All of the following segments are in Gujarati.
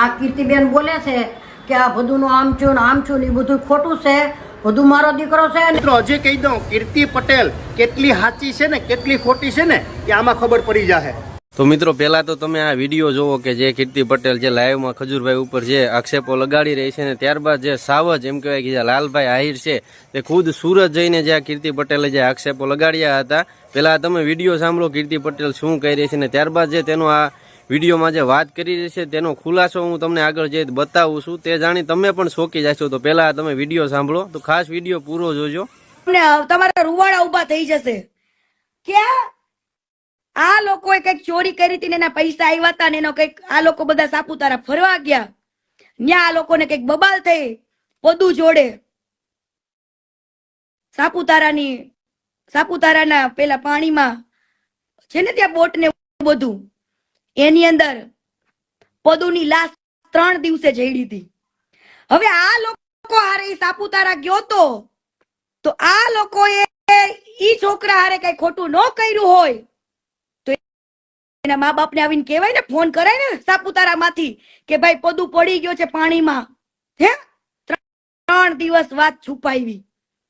આ કીર્તિબેન બોલે છે કે આ બધુંનું આમ છું ને આમ છું ને એ બધું ખોટું છે, બધું મારો દીકરો છે. મિત્રો હજી કહી દઉં, કીર્તિ પટેલ કેટલી સાચી છે ને કેટલી ખોટી છે ને એ આમાં ખબર પડી જશે. તો મિત્રો પહેલા તો તમે આ વિડીયો જોવો કે જે કીર્તિ પટેલ જે લાઈવમાં ખજૂરભાઈ ઉપર જે આક્ષેપો લગાડી રહી છે ને ત્યારબાદ જે સાવજ એમ કહેવાય કે જે લાલભાઈ આહિર છે તે ખુદ સુરત જઈને જે આ કીર્તિ પટેલે જે આક્ષેપો લગાડ્યા હતા, પહેલા તમે વિડીયો સાંભળો કીર્તિ પટેલ શું કહી રહી છે ને ત્યારબાદ જે તેનો આ વિડીયોમાં જે વાત કરી રહી છે તેનો ખુલાસો હું તમને આગળ જે બતાવું છું તે જાણી તમે પણ શોકી જશો. તો પહેલા તમે વિડીયો સાંભળો, તો ખાસ વિડીયો પૂરો જોજો. તમારા રૂવાડા ઉભા થઈ જશે કે આ લોકોએ કઈક ચોરી કરી હતી ને એના પૈસા આવ્યા હતા ને એનો કઈક આ લોકો બધા સાપુતારા ફરવા ગયા, ન્યા આ લોકોને કઈક બબાલ થઈ પદુ જોડે સાપુતારાના પેલા પાણીમાં છે ને ત્યાં બોટ ને બધું, એની અંદર પદુની લાશ 3 દિવસે જઈડી હતી. હવે આ લોકો હારે સાપુતારા ગયો તો આ લોકોએ ઈ છોકરા હારે કઈ ખોટું ન કર્યું હોય તો એના મા બાપ ને આવીને કહેવાય ને, ફોન કરાય ને સાપુતારા માંથી કે ભાઈ પદુ પડી ગયો છે પાણીમાં. હે 3 દિવસ વાત છુપાવી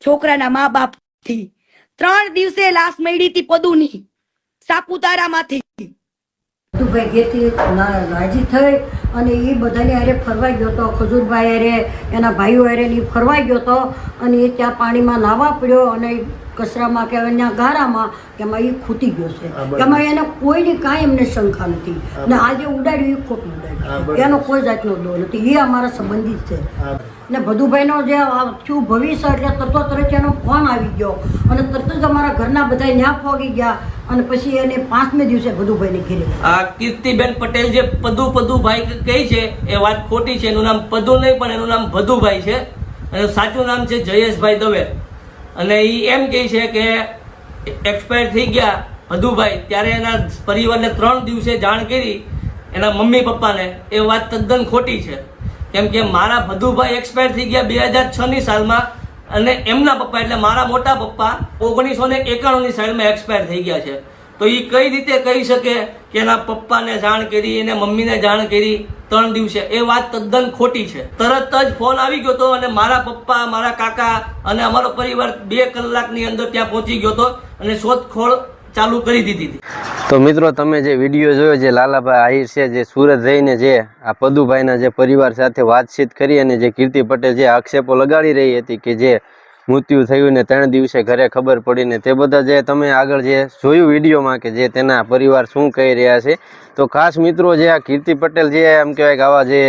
છોકરાના મા બાપ થી. 3 દિવસે લાશ મળી હતી પદુની સાપુતારા માંથી. ભાઈ ઘેરથી રાજી થઈ અને એ બધાને હારે ફરવા ગયો હતો, ખજૂરભાઈ હારે એના ભાઈઓ હારે ફરવા ગયો હતો અને એ ત્યાં પાણીમાં નાહવા પડ્યો અને કચરામાં કે અહીંયા ગારામાં કે એમાં એ ખૂટી ગયો છે, એમાં એને કોઈની કાંઈ એમને શંકા નથી ને આજે ઉડાડ્યું એ ખોટું ઉડાડ્યું, એનો કોઈ જાતનો દો નથી, એ અમારા સંબંધિત છે. ને ભદુભાઈનો જે થયું ભવિષ્ય એટલે તરત એનો ફોન આવી ગયો અને તરત જ અમારા ઘરના બધા ત્યાં પહોંચી ગયા અને પછી એને 5મે દિવસે ભદુભાઈને ઘેરે. આ કીર્તિબેન પટેલ જે પદુભાઈ કહે છે એ વાત ખોટી છે. એનું નામ પદુ નહીં પણ એનું નામ ભદુભાઈ છે અને સાચું નામ છે જયેશભાઈ દવે. અને એ એમ કહે છે કે એક્સપાયર થઈ ગયા ભદુભાઈ ત્યારે એના પરિવારને 3 દિવસે જાણ કરી એના મમ્મી પપ્પાને. એ વાત તદ્દન ખોટી છે, કેમ કે મારા ભદુભાઈ એક્સપાયર થઈ ગયા 2006ની સાલમાં અને એમના પપ્પા એટલે મારા મોટા પપ્પા 1991ની સાલમાં એક્સપાયર થઈ ગયા છે. તો એ કઈ રીતે કહી શકે કે એના પપ્પાને જાણ કરી એને મમ્મીને જાણ કરી 3 દિવસે? એ વાત તદ્દન ખોટી છે. તરત જ ફોન આવી ગયો હતો અને મારા પપ્પા, મારા કાકા અને અમારો પરિવાર 2 કલાકની અંદર ત્યાં પહોંચી ગયો હતો અને શોધખોળ ચાલુ કરી દીધી હતી. તો મિત્રો તમે જે વિડીયો જોયો જે લાલાભાઈ આહિર છે જે સુરત જઈને જે આ પદુભાઈના જે પરિવાર સાથે વાતચીત કરી અને જે કીર્તિ પટેલ જે આક્ષેપો લગાડી રહી હતી કે જે મૃત્યુ થયું ને 3 દિવસે ઘરે ખબર પડીને તે બધા જે તમે આગળ જે જોયું વિડીયોમાં કે જે તેના પરિવાર શું કહી રહ્યા છે. તો ખાસ મિત્રો જે આ કીર્તિ પટેલ જે એમ કહેવાય કે આવા જે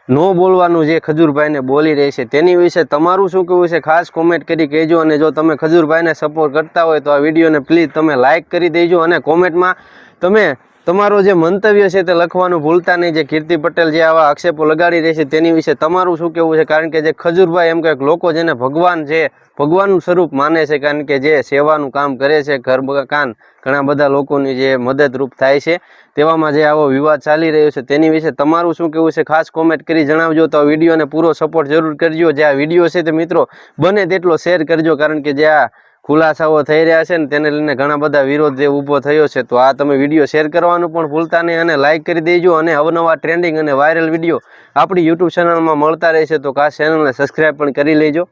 નો બોલવાનું જે ખજૂરભાઈને બોલી રહી છે તેની વિશે તમારું શું કહેવું છે ખાસ કોમેન્ટ કરી કહેજો. અને જો તમે ખજૂરભાઈને સપોર્ટ કરતા હોય તો આ વિડીયોને પ્લીઝ તમે લાઇક કરી દેજો અને કોમેન્ટમાં તમે તમારો જે મંતવ્ય છે તે લખવાનું ભૂલતા નહીં. જે કીર્તિ પટેલ જે આવા આક્ષેપો લગાડી રહી છે તેની વિશે તમારું શું કહેવું છે? કારણ કે જે ખજૂરભાઈ એમ કંઈક લોકો જેને ભગવાન છે, ભગવાનનું સ્વરૂપ માને છે, કારણ કે જે સેવાનું કામ કરે છે, ઘર કાન ઘણા બધા લોકોની જે મદદરૂપ થાય છે, તેવામાં જે આવો વિવાદ ચાલી રહ્યો છે તેની વિશે તમારું શું કહેવું છે ખાસ કોમેન્ટ કરી જણાવજો. તો આ વિડીયોને પૂરો સપોર્ટ જરૂર કરજો. જે આ વિડીયો છે તે મિત્રો બને તેટલો શેર કરજો, કારણ કે જે આ ખુલાસાઓ થઈ રહ્યા છે ને તેને લઈને ઘણા બધા વિરોધ જે ઊભો થયો છે. તો આ તમે વિડીયો શેર કરવાનું પણ ભૂલતા નહીં અને લાઇક કરી દેજો. અને અવનવા ટ્રેન્ડિંગ અને વાયરલ વિડીયો આપણી યુટ્યુબ ચેનલમાં મળતા રહેશે, તો ખાસ ચેનલને સબસ્ક્રાઈબ પણ કરી લેજો.